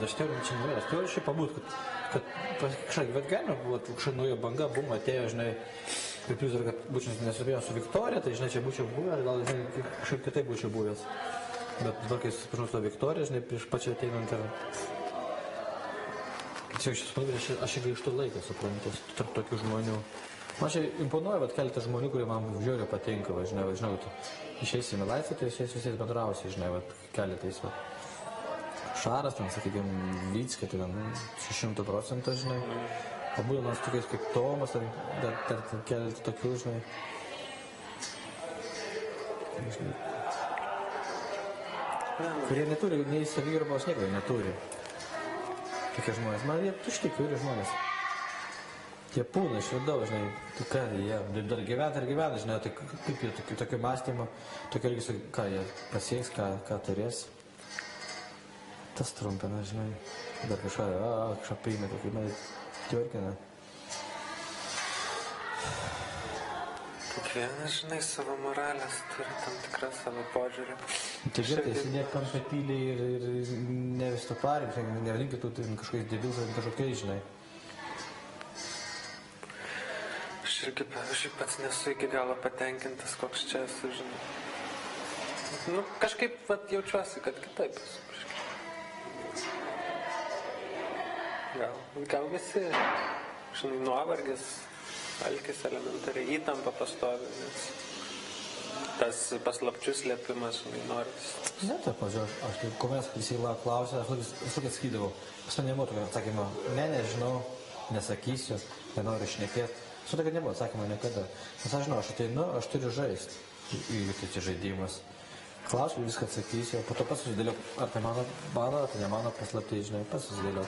aš teoriškai nenorėjau, teoriškai pabūt, kad kažkaip, bet galima buvo, kažkaip nauja banga, bum, atėjo, žinai, ir plius dar, kad būčiau nesugebėjau su Viktorija, tai, žinai, čia būčiau buvęs, gal, žinai, kažkaip kitaip būčiau buvęs. Bet dabar, kai susipažinau su Viktorija, žinai, prieš pačią ateinant ir... Čia aš gaištu laiką, suprantu, tarp tokių žmonių. Man čia imponuoja, bet keletą žmonių, kurie man žiūri patinka, žinai, išeisim į laisvę, tai išeis visais bendrausiai, žinai, keletais, Šaras, ten, sakykime, Lyckė, tai 600%, žinai. Pabūdamas tokiais kaip Tomas, dar keletą tokių, žinai. Kurie neturi, nei savigarbos nieko neturi. Tokie žmonės. Man jie tušti, kurie žmonės. Jie pūna iš vidaus, žinai, tai ką, jie dar gyvena, žinai, tai kaip jie tokio mąstymo, tokio elgesio, ką jie pasieks, ką turės. Tas trumpina, žinai, dar kažką priima, tokį, man tvirkina. Kiekvienas, žinai, savo moralės turi tam tikrą savo požiūrį. Tai gerai, jis niekam petyliai ir ne vis to parim, nevalinkit tu kažkokiais debilus ar kažkokiais, žinai. Aš irgi, pavyzdžiui, pats nesu iki galo patenkintas, koks čia esu, žinai. Nu, kažkaip jaučiuosi, kad kitaip esu. Gal visi, žinai, nuovargis, alkis elementariai, įtampa pastovi, nes tas paslapčių slėpimas, žinai, noris. Ne, taip, aš kaip komės, kai jisai klausė, aš visokį atskydavau. Pas man nebuvo tokio atsakymo, nežinau, nesakysiu, nenoriu šnekėti. Su tokio nebuvo atsakymo niekada. Nes aš žinau, aš ateinu, aš turiu žaisti. Tai čia žaidimas. Klausiu, viską atsakysiu, po to pats susidėliau, ar tai mano, ar tai ne mano paslaptai, žinai, pats susidėliau.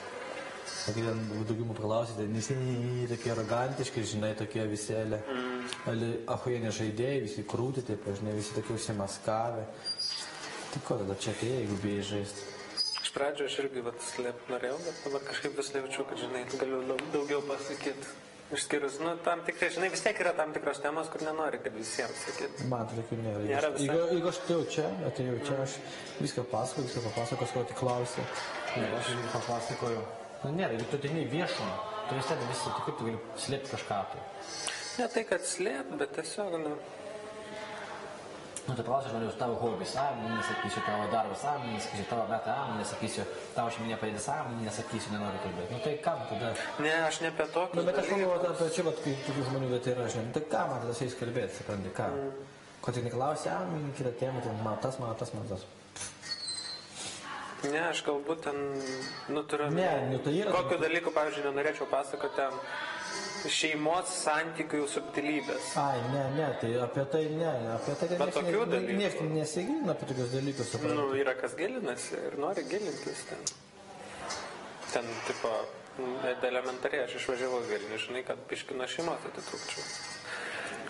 Kai ten daugiau mūsų klausyti, visi tokie arogantiški, žinai, tokie visėlė. Ahujienė žaidėjai, visi krūti, taip, žinai, visi tokie užsimaskavę. Tai ko tada čia atėjai, jeigu bijai žaisti? Iš pradžio aš irgi slėpti norėjau, bet dabar kažkaip vis jaučiu, kad, žinai, galiu daugiau pasakyti. Išskyrus, tam tikrai, žinai, vis tiek yra tam tikros temos, kur nenori, kad visiems sakyti. Man tokių nėra. Jeigu aš atėjau čia, aš viską papasakosiu, ko tik klausiu. Aš papasakoju. Nėra, jeigu tu ateini viešumą, tu vis tiek visi, tu kaip tu gali slėpti kažką tai. Ne tai, kad slėpti, bet tiesiog, Tai klausiu žmonės, tavo hobis, nesakysiu tavo darbas, nesakysiu tavo metą, nesakysiu tavo šeiminė padėtis, nesakysiu, nenoriu kalbėti. Tai kam tada? Ne, aš ne apie tokius bet aš galvoju apie čia, kai tokių žmonių vieta yra, žinai, tai ką man tada su jais kalbėti, supranti, ką? Ko tik neklausia, kitą temą, tai man tas. Ne, aš galbūt ten, turiu... Ne, tai yra... Kokiu dalyku, pavyzdžiui, nenorėčiau pasakoti ten šeimos santykių subtilybės. Ne, tai apie tai ne. Apie tai, bet tokių dalykų. Niekas nesigilina apie tokius dalykus, suprantu. Yra kas gilinasi ir nori gilintis ten. Ten, tipo, elementariai aš išvažiavau Vilnių, žinai, kad biškį nuo šeimos atitrūkčiau.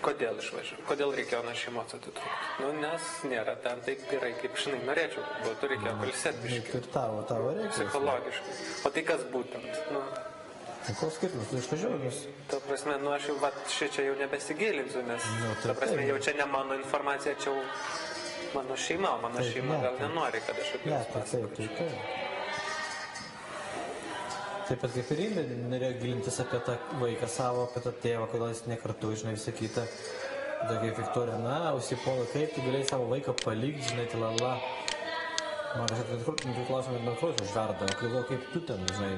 Kodėl išvažiavau? Kodėl reikėjo nuo šeimos atitrūkti? Nes nėra ten taip gerai, kaip, žinai, norėčiau, bet reikėjo pailsėti biškį. Ir tavo reikia. Psichologiškai. O tai kas būtent? Koks skirtumas, tu išvažiuoji, nes... Ta prasme, aš jau šičia jau nebesigilinsiu, nes, ta prasme, jau čia ne mano informacija, čia jau mano šeima, o mano šeima gal nenori, kad aš apie jas pasakočiau. Taip pat kaip ir Indė norėjo gilintis apie tą vaiką savo, apie tą tėvą, kodėl jis nekartu, žinai, visą kitą. Tada kaip Viktorija, užsipuola, kaip tu galėjai savo vaiką palikti, žinai, tilala. Man kažkaip klausimai, man klausimai žverda, kaip tu ten, žinai.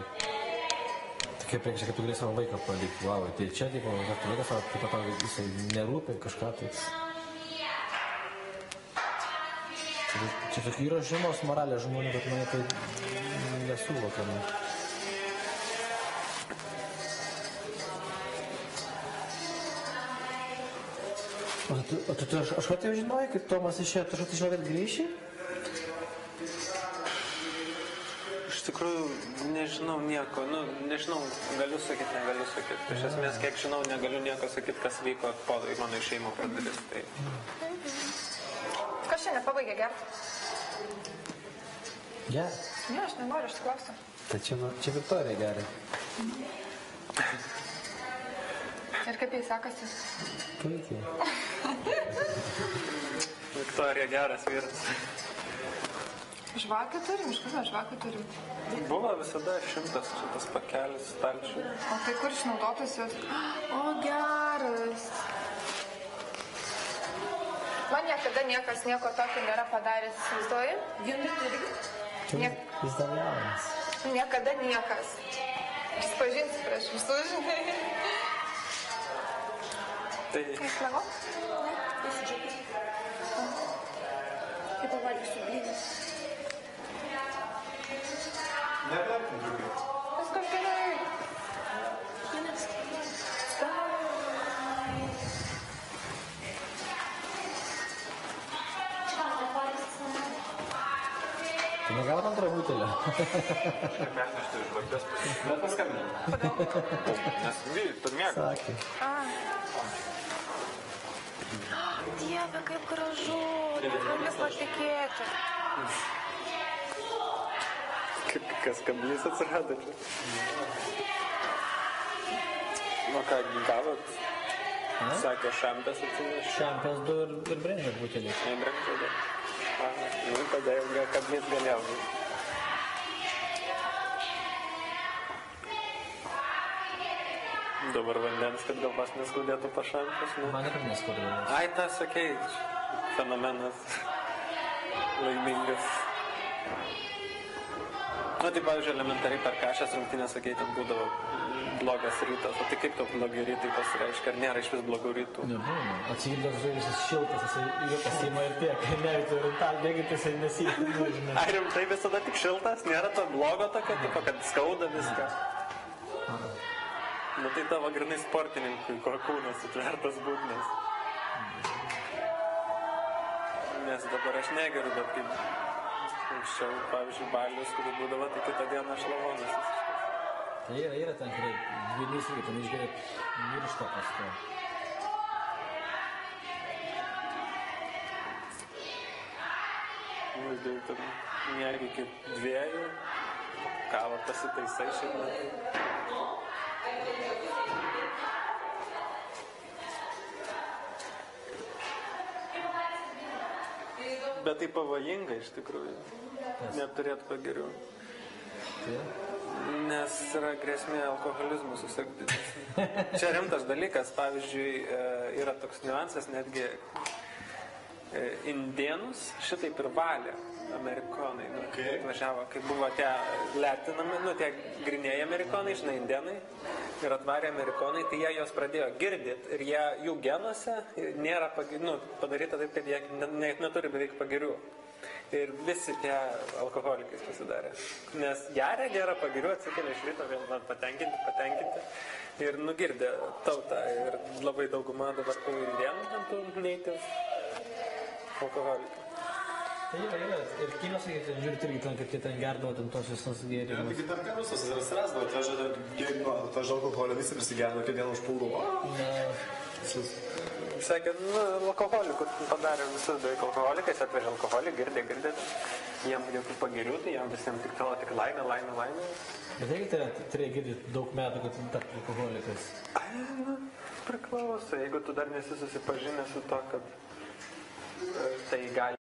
Kaip reikia, kad tu galėjai savo vaiką palikti, tai čia, tipo, kad tu vaiką savo, taip pat jisai nerūpė kažką, tai... Čia tokia yra žemos moralės žmonių, bet mane tai nesuvokiama. O tu aš kad jau žinojai, kad Tomas išėjo, tu aš žinojai, kad grįši? Iš tikrųjų, nežinau nieko, nežinau, galiu sakyti, negaliu sakyti. Iš esmės, kiek žinau, negaliu nieko sakyti, kas vyko po mano išėjimo pradalis. Tai... Kas šiandien pabaigė gerti? Gerai? Ne, aš nenoriu, aš tik klausiu. Tai čia Viktorija gerai. Ir kaip jai sekasi? Puikiai. Viktorija geras vyras. Žvakių turim, iš kur žvakių turim? Buvo visada 100 šitas pakelis stalčių. O tai kur išnaudotas jos? O, geras. Man niekada niekas nieko tokio nėra padaręs, įsivaizduoji? Jis dar jaunas. Niekada niekas. Išpažinsiu prieš visus, žinai. Tai Kaip lago? Kaip pavalgysiu blynus. Viskas gerai. Tu negavot antrą butelį? pernešti žvakės. Bet paskambinti. Nes tu mėgai. Sakė. Dieve, kaip gražu. Galiu patikėti. Kaip kas kablys atsirado čia. Nu ką, gavot? Sakė, šampės atsinešė. Šampės 2 ir brendžio butelį. Nebrangčiau dar. Nu, tada jau kablys galėjau. Dabar vandens, kad gal pas neskaudėtų pašampės. Nu. Man ir neskaudėjo. Ai, tas, sakei, fenomenas laimingas. Nu, tai, pavyzdžiui, elementariai per kažęs rungtynės, sakei, ten būdavo blogas rytas. O tai kaip to blogi rytai pasireiškia? Ar nėra iš vis blogų rytų? Nebūna. Atsigindas žaivis šiltas, jisai pasiima ir tiek. Neveikia rimtal, bėgit, jisai nesijai. Ai, rimtai visada tik šiltas? Nėra to blogo tokio, tipo, kad skauda viską? Nu, tai tavo grinai sportininkui, ko kūnas sutvertas būtinas. Nes dabar aš negeriu, bet kaip anksčiau, pavyzdžiui, balius, kurį būdavo, tai kitą dieną aš lavonas. Tai yra ten, kurie dvienys rytų, išgeria miršta paskui. Nu, tai ten nergi iki 2, kavą pasitaisai šiaip metai. Bet tai pavojinga iš tikrųjų. Neturėt pagirių. Nes yra grėsmė alkoholizmų susirgti. Čia rimtas dalykas. Pavyzdžiui, yra toks niuansas, netgi indėnus šitaip ir valė amerikonai. Atvažiavo, kai buvo tie letinami, tie grinėjai amerikonai, žinai, indėnai. Ir atvarė amerikonai, tai jie jos pradėjo girdėti ir jų genuose nėra padaryta taip, kad jie neturi beveik pagirių. Ir visi tie alkoholikai pasidarė. Nes gera pagirių, atsikelia iš ryto vėl patenkinti ir nugirdė tautą. Ir labai dauguma dabar tų indėnų, tų native alkoholikų. Tai yra. Ir kinos, sakykime, žiūrėt irgi ten, kaip jie ten gerdavo ten tos visos gėrimus. Taigi dar karusas atsirasdavo, atvažiavo alkoholio, visi prisigerdavo, kai dieną užpuldavo. Sakė, alkoholikų padarė visus beveik alkoholikais, atvežė alkoholį, girdė. Jiem jokių pagirių, tai jam visiems tik laimė. Bet jeigu tai turėjo girdėti daug metų, kad tu tapti alkoholikas? Priklauso, jeigu tu dar nesi susipažinęs su to, kad tai gali